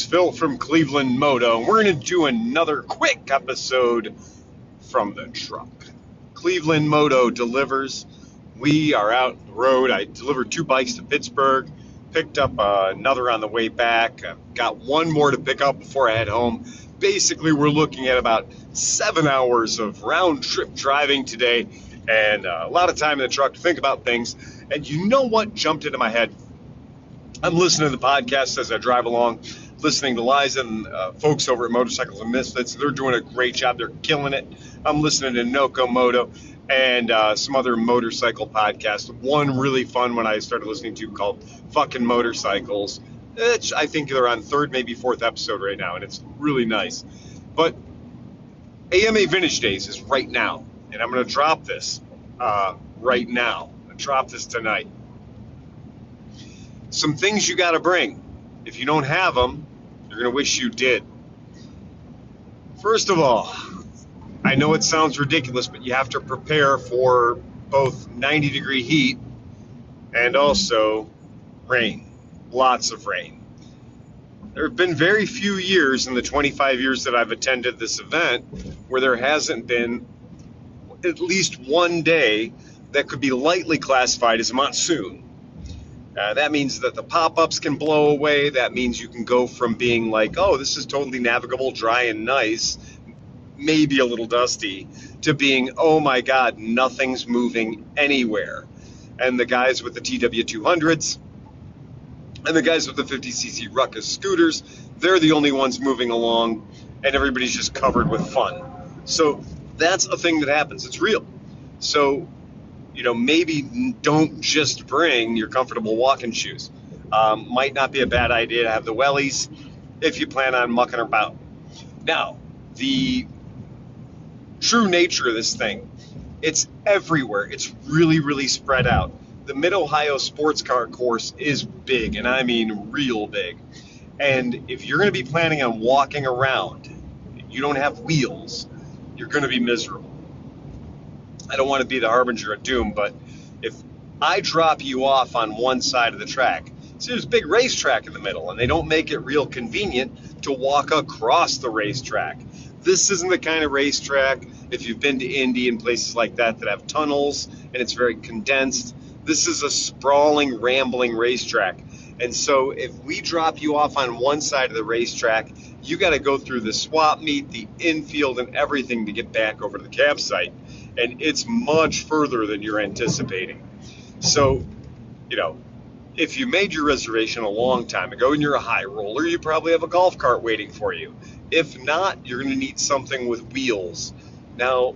It's Phil from Cleveland Moto, and we're going to do another quick episode from the truck. Cleveland Moto Delivers. We are out on the road. I delivered 2 bikes to Pittsburgh, picked up another on the way back. I've got one more to pick up before I head home. Basically, we're looking at about 7 hours of round-trip driving today, and a lot of time in the truck to think about things. And you know what jumped into my head? I'm listening to the podcast as I drive along, listening to Liza and folks over at Motorcycles and Misfits. They're doing a great job. They're killing it. I'm listening to NOCO MOTO and some other motorcycle podcasts. One really fun one I started listening to called Fucking Motorcycles. I think they're on 3rd, maybe 4th episode right now, and it's really nice. But AMA Vintage Days is right now, and I'm going to drop this right now. I'm going to drop this tonight. Some things you got to bring. If you don't have them, you're going to wish you did. First of all, I know it sounds ridiculous, but you have to prepare for both 90-degree heat and also rain. Lots of rain. There have been very few years in the 25 years that I've attended this event where there hasn't been at least one day that could be lightly classified as a monsoon. That means that the pop-ups can blow away. That means you can go from being like, oh, this is totally navigable, dry and nice, maybe a little dusty, to being, oh my God, nothing's moving anywhere. And the guys with the TW200s and the guys with the 50cc Ruckus scooters, they're the only ones moving along, and everybody's just covered with fun. So that's a thing that happens. It's real. So maybe don't just bring your comfortable walking shoes. Might not be a bad idea to have the wellies if you plan on mucking about. Now, the true nature of this thing, it's everywhere. It's really, really spread out. The Mid-Ohio Sports Car Course is big, and I mean real big. And if you're going to be planning on walking around, you don't have wheels, you're going to be miserable. I don't want to be the harbinger of doom, but if I drop you off on one side of the track, see, there's a big racetrack in the middle, and they don't make it real convenient to walk across the racetrack. This isn't the kind of racetrack, if you've been to Indy and places like that have tunnels, and it's very condensed. This is a sprawling, rambling racetrack. And so if we drop you off on one side of the racetrack, you got to go through the swap meet, the infield, and everything to get back over to the campsite. And it's much further than you're anticipating. So, if you made your reservation a long time ago and you're a high roller, you probably have a golf cart waiting for you. If not, you're going to need something with wheels. Now,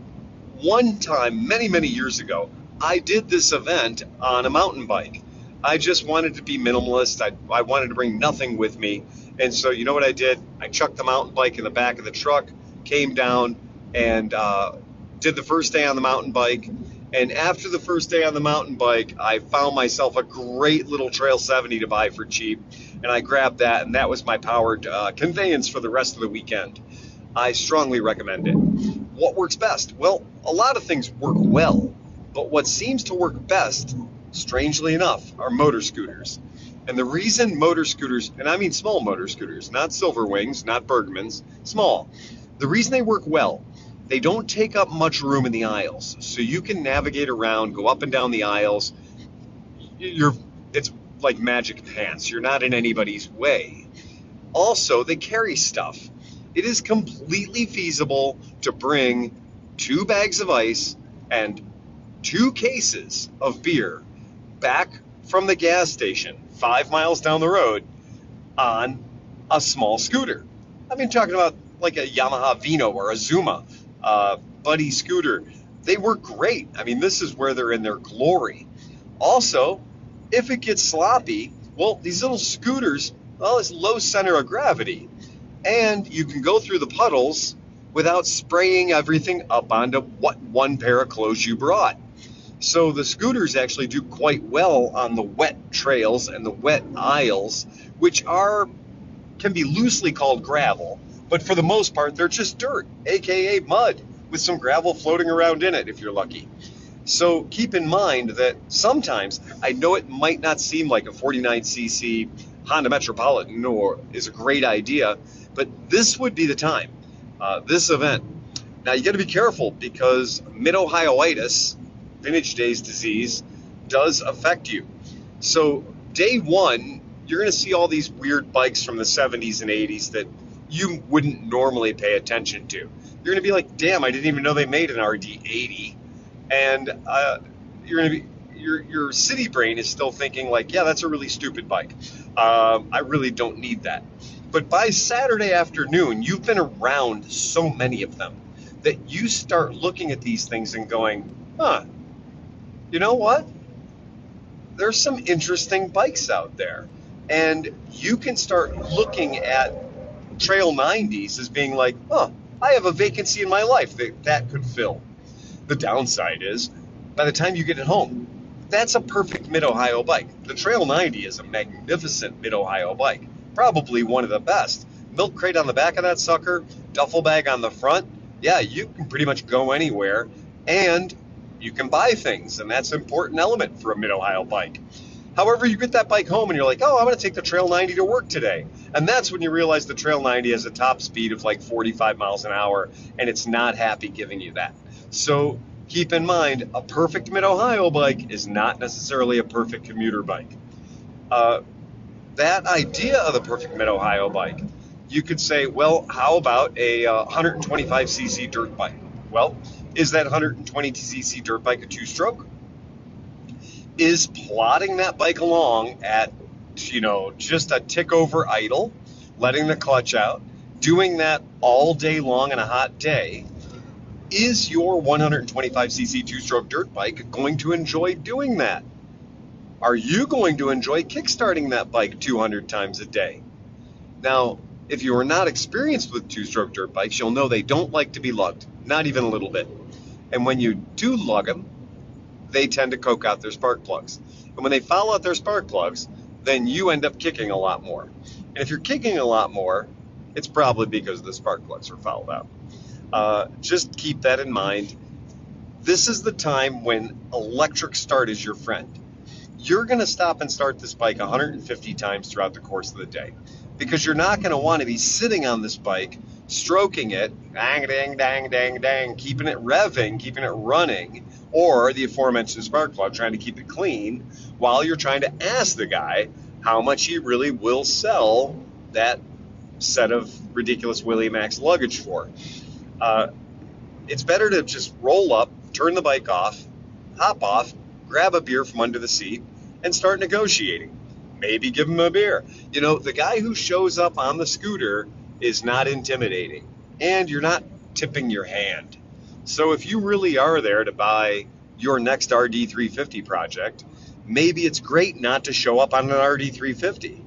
one time, many, many years ago, I did this event on a mountain bike. I just wanted to be minimalist. I wanted to bring nothing with me. And so, you know what I did? I chucked the mountain bike in the back of the truck, came down, and did the first day on the mountain bike. And after the first day on the mountain bike, I found myself a great little Trail 70 to buy for cheap. And I grabbed that, and that was my powered conveyance for the rest of the weekend. I strongly recommend it. What works best? Well, a lot of things work well, but what seems to work best, strangely enough, are motor scooters. And the reason motor scooters, and I mean small motor scooters, not Silver Wings, not Bergmans, small. The reason they work well, they don't take up much room in the aisles, so you can navigate around, go up and down the aisles. It's like magic pants. You're not in anybody's way. Also, they carry stuff. It is completely feasible to bring 2 bags of ice and 2 cases of beer back from the gas station 5 miles down the road on a small scooter. I mean, talking about like a Yamaha Vino or a Zuma. Buddy scooter. They work great. I mean, this is where they're in their glory. Also, if it gets sloppy, well, these little scooters, well, it's low center of gravity. And you can go through the puddles without spraying everything up onto what one pair of clothes you brought. So the scooters actually do quite well on the wet trails and the wet aisles, which can be loosely called gravel. But for the most part, they're just dirt, aka mud, with some gravel floating around in it if you're lucky. So keep in mind that sometimes, I know it might not seem like a 49cc Honda Metropolitan is a great idea, but this would be the time, this event. Now you got to be careful because mid-Ohioitis, vintage days disease, does affect you. So day one, you're going to see all these weird bikes from the 70s and 80s that you wouldn't normally pay attention to. You're going to be like, damn, I didn't even know they made an RD80. And you're going to be, your city brain is still thinking like, yeah, that's a really stupid bike. I really don't need that. But by Saturday afternoon, you've been around so many of them that you start looking at these things and going, huh, you know what? There's some interesting bikes out there. And you can start looking at Trail 90s as being like, huh, I have a vacancy in my life that could fill. The downside is, by the time you get it home, that's a perfect Mid-Ohio bike. The Trail 90 is a magnificent Mid-Ohio bike, probably one of the best. Milk crate on the back of that sucker, duffel bag on the front. Yeah, you can pretty much go anywhere, and you can buy things, and that's an important element for a Mid-Ohio bike. However, you get that bike home and you're like, oh, I'm going to take the Trail 90 to work today. And that's when you realize the Trail 90 has a top speed of like 45 miles an hour, and it's not happy giving you that. So keep in mind, a perfect Mid-Ohio bike is not necessarily a perfect commuter bike. That idea of the perfect Mid-Ohio bike, you could say, well, how about a 125cc dirt bike? Well, is that 120cc dirt bike a two-stroke? Is plodding that bike along at, just a tick over idle, letting the clutch out, doing that all day long on a hot day, is your 125cc two-stroke dirt bike going to enjoy doing that? Are you going to enjoy kickstarting that bike 200 times a day? Now, if you are not experienced with two-stroke dirt bikes, you'll know they don't like to be lugged, not even a little bit. And when you do lug them, they tend to coke out their spark plugs. And when they foul out their spark plugs, then you end up kicking a lot more. And if you're kicking a lot more, it's probably because the spark plugs are fouled out. Just keep that in mind. This is the time when electric start is your friend. You're going to stop and start this bike 150 times throughout the course of the day, because you're not going to want to be sitting on this bike, stroking it, dang, dang, dang, dang, dang, keeping it revving, keeping it running, or the aforementioned spark plug, trying to keep it clean, while you're trying to ask the guy how much he really will sell that set of ridiculous Willie Max luggage for. It's better to just roll up, turn the bike off, hop off, grab a beer from under the seat, and start negotiating. Maybe give him a beer. The guy who shows up on the scooter is not intimidating, and you're not tipping your hand. So if you really are there to buy your next RD350 project, maybe it's great not to show up on an RD350.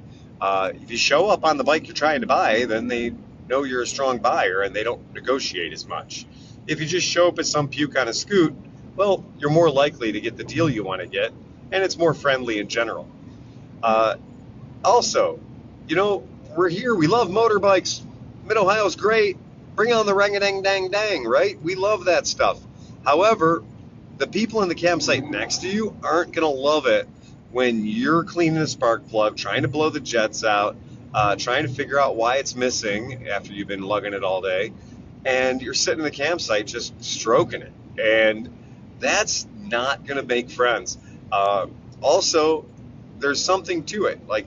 If you show up on the bike you're trying to buy, then they know you're a strong buyer and they don't negotiate as much. If you just show up as some puke on a scoot, well, you're more likely to get the deal you want to get, and it's more friendly in general. Also, we're here. We love motorbikes. Mid-Ohio's great. Bring on the rang-a-dang-dang-dang, right? We love that stuff. However, the people in the campsite next to you aren't going to love it when you're cleaning the spark plug, trying to blow the jets out, trying to figure out why it's missing after you've been lugging it all day, and you're sitting in the campsite just stroking it. And that's not going to make friends. Also, there's something to it. Like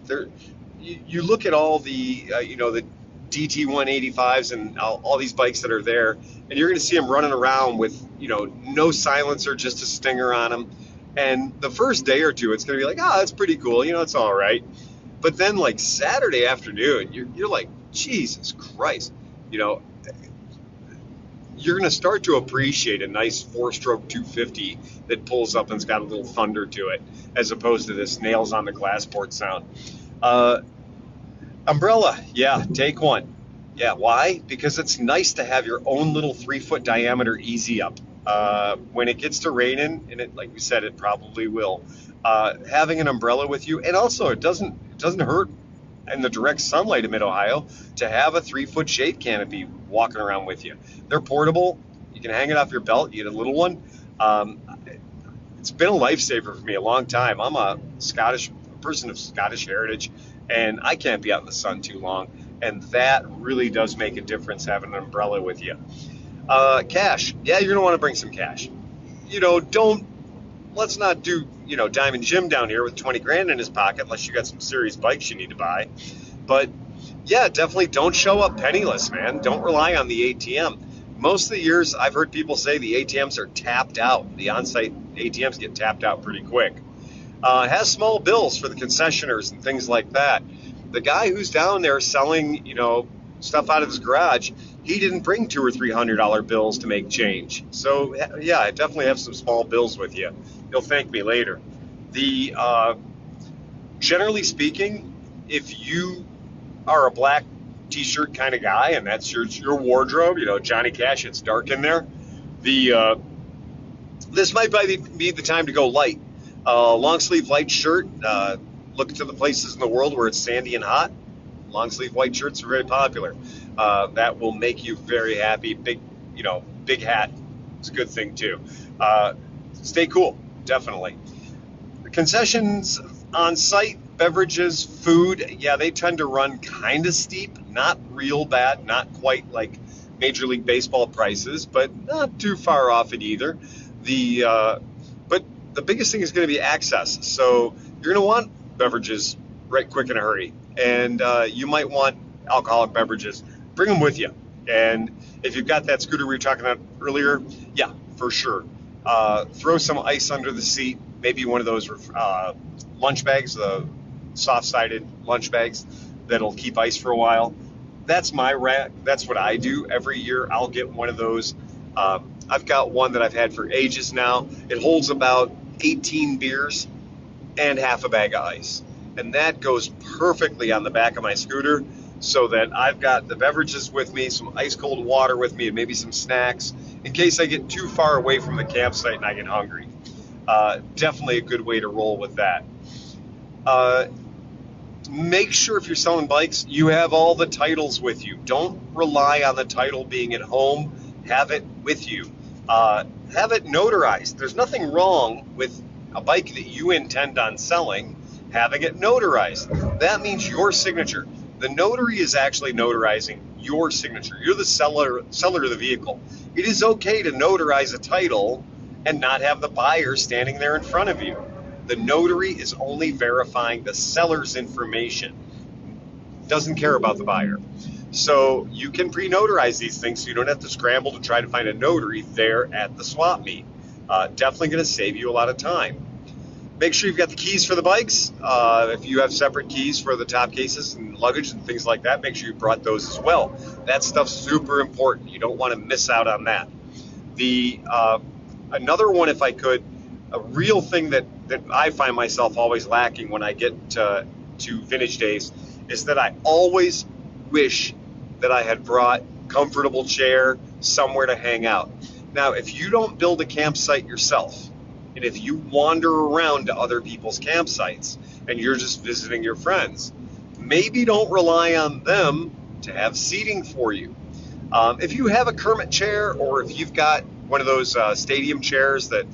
you look at all the the DT185s and all these bikes that are there, and you're going to see them running around with no silencer, just a stinger on them. And the first day or two, it's going to be like, oh, that's pretty cool. It's all right. But then like Saturday afternoon, you're like, Jesus Christ, you're going to start to appreciate a nice 4-stroke 250 that pulls up and's got a little thunder to it, as opposed to this nails on the glassport sound. Umbrella, yeah, take one. Yeah, why? Because it's nice to have your own little 3-foot diameter easy up. When it gets to raining, and it, like we said, it probably will, having an umbrella with you, and also it doesn't hurt in the direct sunlight of Mid-Ohio to have a 3-foot shade canopy walking around with you. They're portable. You can hang it off your belt. You get a little one. It's been a lifesaver for me a long time. I'm a person of Scottish heritage, and I can't be out in the sun too long, and that really does make a difference having an umbrella with you. Cash, yeah, you're gonna want to bring some cash. Let's not do Diamond Jim down here with 20 grand in his pocket unless you got some serious bikes you need to buy. But yeah, definitely don't show up penniless, man. Don't rely on the ATM. Most of the years, I've heard people say the ATMs are tapped out. The on-site ATMs get tapped out pretty quick. Has small bills for the concessioners and things like that. The guy who's down there selling, stuff out of his garage, he didn't bring $200 or $300 bills to make change. So yeah, I definitely have some small bills with you. You'll thank me later. Generally speaking, if you are a black t-shirt kind of guy and that's your wardrobe, Johnny Cash, it's dark in there. This might be the time to go light. Long sleeve light shirt. Look to the places in the world where it's sandy and hot. Long sleeve white shirts are very popular. That will make you very happy. Big hat. It's a good thing too. Stay cool, definitely. The concessions on site, beverages, food, yeah, they tend to run kind of steep. Not real bad, not quite like Major League Baseball prices, but not too far off it either. But the biggest thing is going to be access. So you're going to want beverages right quick in a hurry. And you might want alcoholic beverages. Bring them with you. And if you've got that scooter we were talking about earlier, yeah, for sure. Throw some ice under the seat. Maybe one of those lunch bags, the soft-sided lunch bags that'll keep ice for a while. That's my rack. That's what I do every year. I'll get one of those. I've got one that I've had for ages now. It holds about 18 beers and half a bag of ice. And that goes perfectly on the back of my scooter so that I've got the beverages with me, some ice cold water with me, and maybe some snacks in case I get too far away from the campsite and I get hungry. Definitely a good way to roll with that. Make sure if you're selling bikes, you have all the titles with you. Don't rely on the title being at home. Have it with you. Have it notarized. There's nothing wrong with a bike that you intend on selling having it notarized. That means your signature. The notary is actually notarizing your signature. You're the seller of the vehicle. It is okay to notarize a title and not have the buyer standing there in front of you. The notary is only verifying the seller's information. Doesn't care about the buyer. So you can pre-notarize these things so you don't have to scramble to try to find a notary there at the swap meet. Definitely going to save you a lot of time. Make sure you've got the keys for the bikes. If you have separate keys for the top cases and luggage and things like that, make sure you brought those as well. That stuff's super important. You don't want to miss out on that. Another one, if I could, a real thing that I find myself always lacking when I get to vintage days is that I always wish that I had brought comfortable chair, somewhere to hang out. Now, if you don't build a campsite yourself, and if you wander around to other people's campsites and you're just visiting your friends, maybe don't rely on them to have seating for you. If you have a Kermit chair or if you've got one of those stadium chairs that,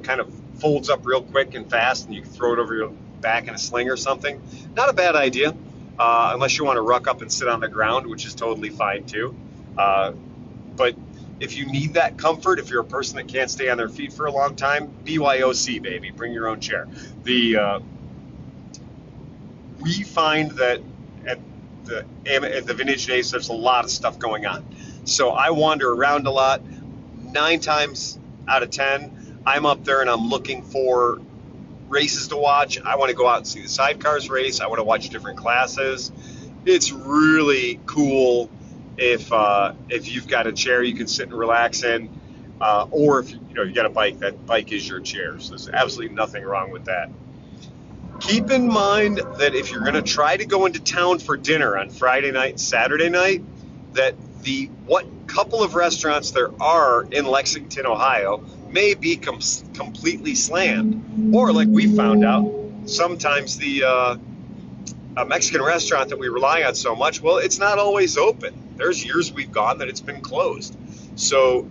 kind of folds up real quick and fast and you can throw it over your back in a sling or something, not a bad idea, unless you want to ruck up and sit on the ground, which is totally fine too. But if you need that comfort, if you're a person that can't stay on their feet for a long time, BYOC, baby, bring your own chair. We find that at the vintage days, there's a lot of stuff going on. So I wander around a lot. 9 times out of 10, I'm up there and I'm looking for races to watch. I want to go out and see the sidecars race. I want to watch different classes. It's really cool if you've got a chair you can sit and relax in, or if you got a bike, that bike is your chair. So there's absolutely nothing wrong with that. Keep in mind that if you're going to try to go into town for dinner on Friday night and Saturday night, that what couple of restaurants there are in Lexington, Ohio, may be completely slammed. Or like we found out, sometimes a Mexican restaurant that we rely on so much, well, it's not always open. There's years we've gone that it's been closed. So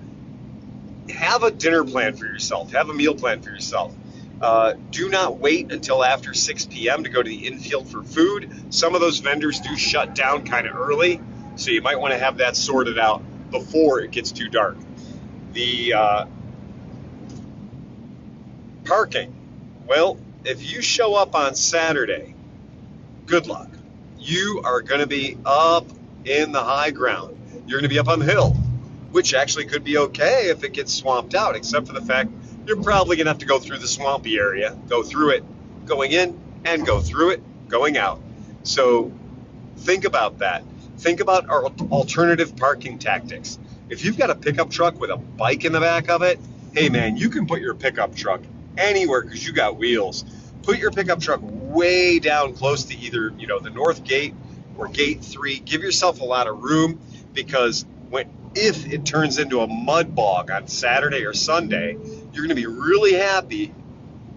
have a dinner plan for yourself. Have a meal plan for yourself. Do not wait until after 6 p.m. to go to the infield for food. Some of those vendors do shut down kind of early, so you might want to have that sorted out before it gets too dark. The parking. Well, if you show up on Saturday, good luck. You are going to be up in the high ground. You're going to be up on the hill, which actually could be okay if it gets swamped out, except for the fact you're probably going to have to go through the swampy area, go through it going in, and go through it going out. So think about that. Think about our alternative parking tactics. If you've got a pickup truck with a bike in the back of it, hey man, you can put your pickup truck anywhere because you got wheels. Put your pickup truck way down close to either, the north gate or gate 3. Give yourself a lot of room, because if it turns into a mud bog on Saturday or Sunday, you're going to be really happy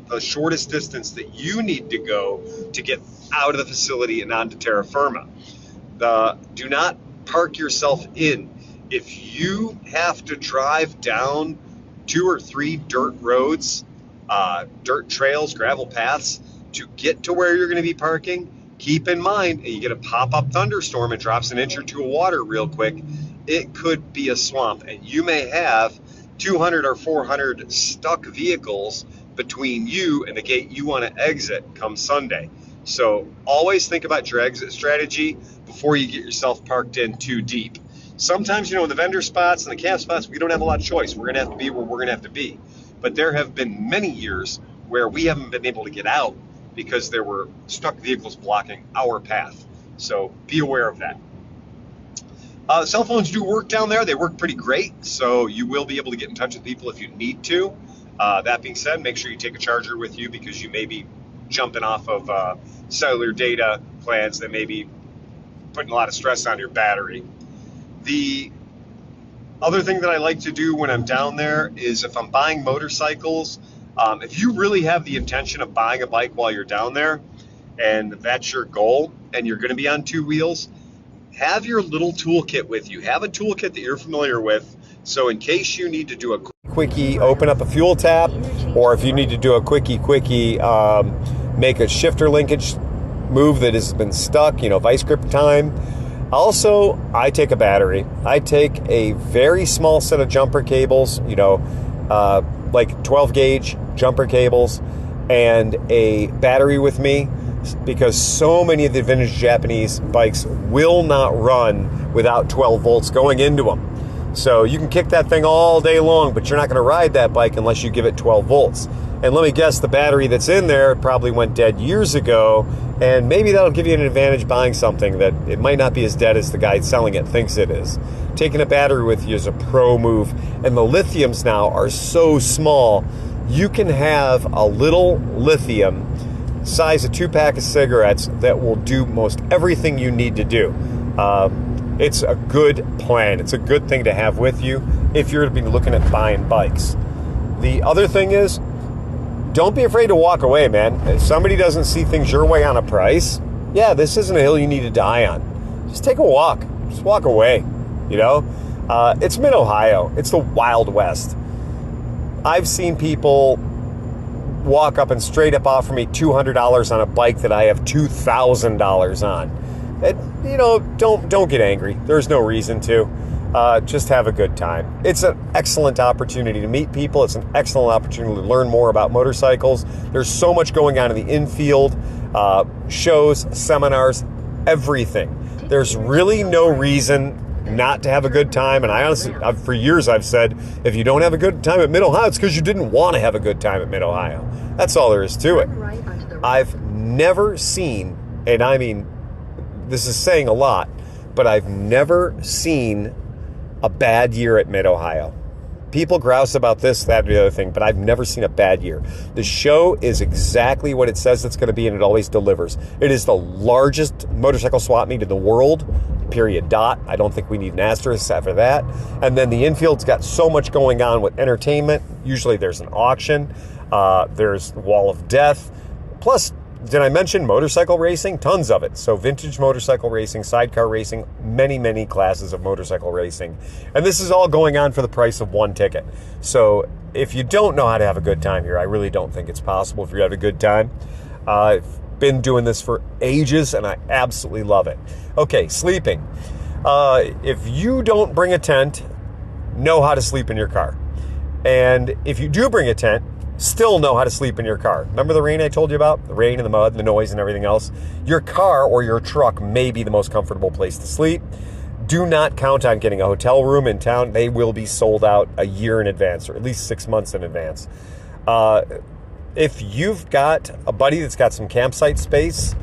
the shortest distance that you need to go to get out of the facility and onto terra firma. Do not park yourself in. If you have to drive down 2 or 3 dirt roads, dirt trails, gravel paths to get to where you're going to be parking, keep in mind, and you get a pop-up thunderstorm and drops an inch or 2 of water real quick, it could be a swamp, and you may have 200 or 400 stuck vehicles between you and the gate you want to exit come Sunday. So always think about your exit strategy before you get yourself parked in too deep. Sometimes, in the vendor spots and the cab spots, we don't have a lot of choice. We're going to have to be where we're going to have to be. But there have been many years where we haven't been able to get out because there were stuck vehicles blocking our path. So be aware of that. Cell phones do work down there. They work pretty great, so you will be able to get in touch with people if you need to. That being said, make sure you take a charger with you, because you may be jumping off of cellular data plans that may be putting a lot of stress on your battery. The other thing that I like to do when I'm down there is, if I'm buying motorcycles, if you really have the intention of buying a bike while you're down there, and that's your goal, and you're going to be on 2 wheels, have your little toolkit with you. Have a toolkit that you're familiar with, so in case you need to do a quickie, open up a fuel tap, or if you need to do a quickie, make a shifter linkage move that has been stuck, vice grip time. Also, I take a battery. I take a very small set of jumper cables, like 12 gauge jumper cables, and a battery with me, because so many of the vintage Japanese bikes will not run without 12 volts going into them. So you can kick that thing all day long, but you're not going to ride that bike unless you give it 12 volts. And let me guess, the battery that's in there probably went dead years ago, and maybe that'll give you an advantage buying something that it might not be as dead as the guy selling it thinks it is. Taking a battery with you is a pro move, and the lithiums now are so small, you can have a little lithium size a 2-pack of cigarettes that will do most everything you need to do. It's a good plan. It's a good thing to have with you if you're going to be looking at buying bikes. The other thing is, don't be afraid to walk away, man. If somebody doesn't see things your way on a price, this isn't a hill you need to die on. Just take a walk. Just walk away. It's mid-Ohio. It's the Wild West. I've seen people walk up and straight up offer me $200 on a bike that I have $2,000 on. And, don't get angry. There's no reason to. Just have a good time. It's an excellent opportunity to meet people. It's an excellent opportunity to learn more about motorcycles. There's so much going on in the infield, shows, seminars, everything. There's really no reason not to have a good time. And I honestly, for years I've said, if you don't have a good time at Mid-Ohio, it's because you didn't want to have a good time at Mid-Ohio. That's all there is to it. I've never seen, and I mean, this is saying a lot, but I've never seen a bad year at Mid-Ohio. People grouse about this, that, and the other thing, but I've never seen a bad year. The show is exactly what it says it's going to be, and it always delivers. It is the largest motorcycle swap meet in the world, period, dot. I don't think we need an asterisk after that. And then the infield's got so much going on with entertainment. Usually there's an auction. There's Wall of Death. Plus, Did I mention motorcycle racing? Tons of it. So vintage motorcycle racing, sidecar racing, many classes of motorcycle racing. And this is all going on for the price of one ticket. So if you don't know how to have a good time here, I really don't think it's possible if you have a good time. I've been doing this for ages and I absolutely love it. Okay, sleeping. If you don't bring a tent, know how to sleep in your car. And if you do bring a tent, still know how to sleep in your car. Remember the rain I told you about? The rain and the mud and the noise and everything else? Your car or your truck may be the most comfortable place to sleep. Do not count on getting a hotel room in town. They will be sold out a year in advance, or at least 6 months in advance. If you've got a buddy that's got some campsite space,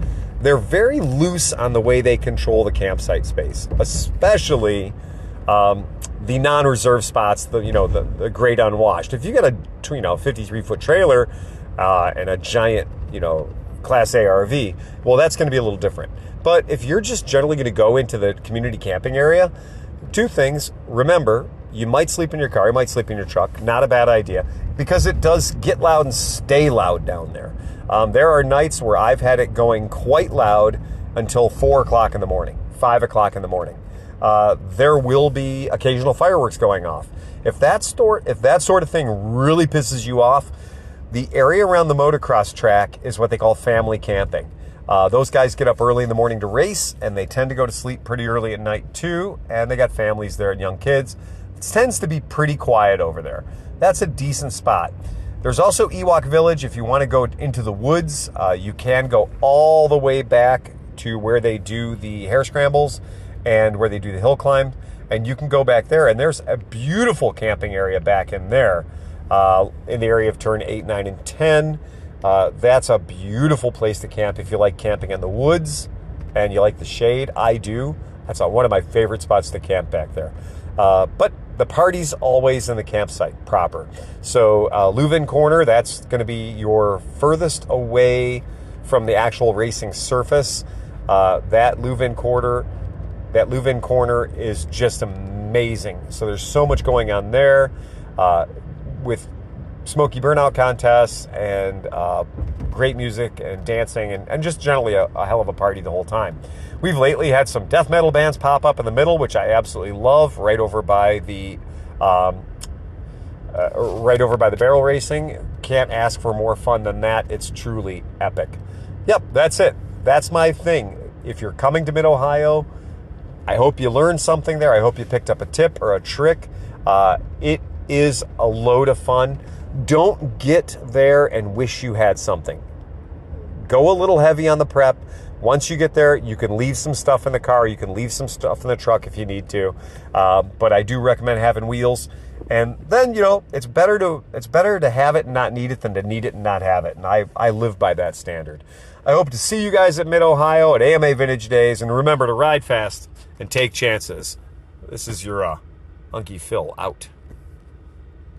they're very loose on the way they control the campsite space, especially the non-reserve spots, the great unwashed. If you got a 53-foot trailer and a giant, Class A RV, well, that's going to be a little different. But if you're just generally going to go into the community camping area, two things. Remember, you might sleep in your car, you might sleep in your truck. Not a bad idea, because it does get loud and stay loud down there. There are nights where I've had it going quite loud until 4 o'clock in the morning, 5 o'clock in the morning. There will be occasional fireworks going off. If that sort of thing really pisses you off, the area around the motocross track is what they call family camping. Those guys get up early in the morning to race, and they tend to go to sleep pretty early at night too, and they got families there and young kids. It tends to be pretty quiet over there. That's a decent spot. There's also Ewok Village. If you want to go into the woods, you can go all the way back to where they do the hare scrambles and where they do the hill climb, and you can go back there, and there's a beautiful camping area back in there, in the area of turn 8, 9, and 10. That's a beautiful place to camp if you like camping in the woods and you like the shade. I do. That's one of my favorite spots to camp back there. But the party's always in the campsite proper. So Leuven Corner, that's going to be your furthest away from the actual racing surface. That Leuven Corner is just amazing. So there's so much going on there with smoky burnout contests and great music and dancing and just generally a hell of a party the whole time. We've lately had some death metal bands pop up in the middle, which I absolutely love, right over by the barrel racing. Can't ask for more fun than that. It's truly epic. Yep, that's it. That's my thing. If you're coming to Mid-Ohio, I hope you learned something there. I hope you picked up a tip or a trick. It is a load of fun. Don't get there and wish you had something. Go a little heavy on the prep. Once you get there, you can leave some stuff in the car. You can leave some stuff in the truck if you need to. But I do recommend having wheels. And then, it's better to have it and not need it than to need it and not have it. And I live by that standard. I hope to see you guys at Mid-Ohio at AMA Vintage Days. And remember to ride fast and take chances. This is your Unky Phil out.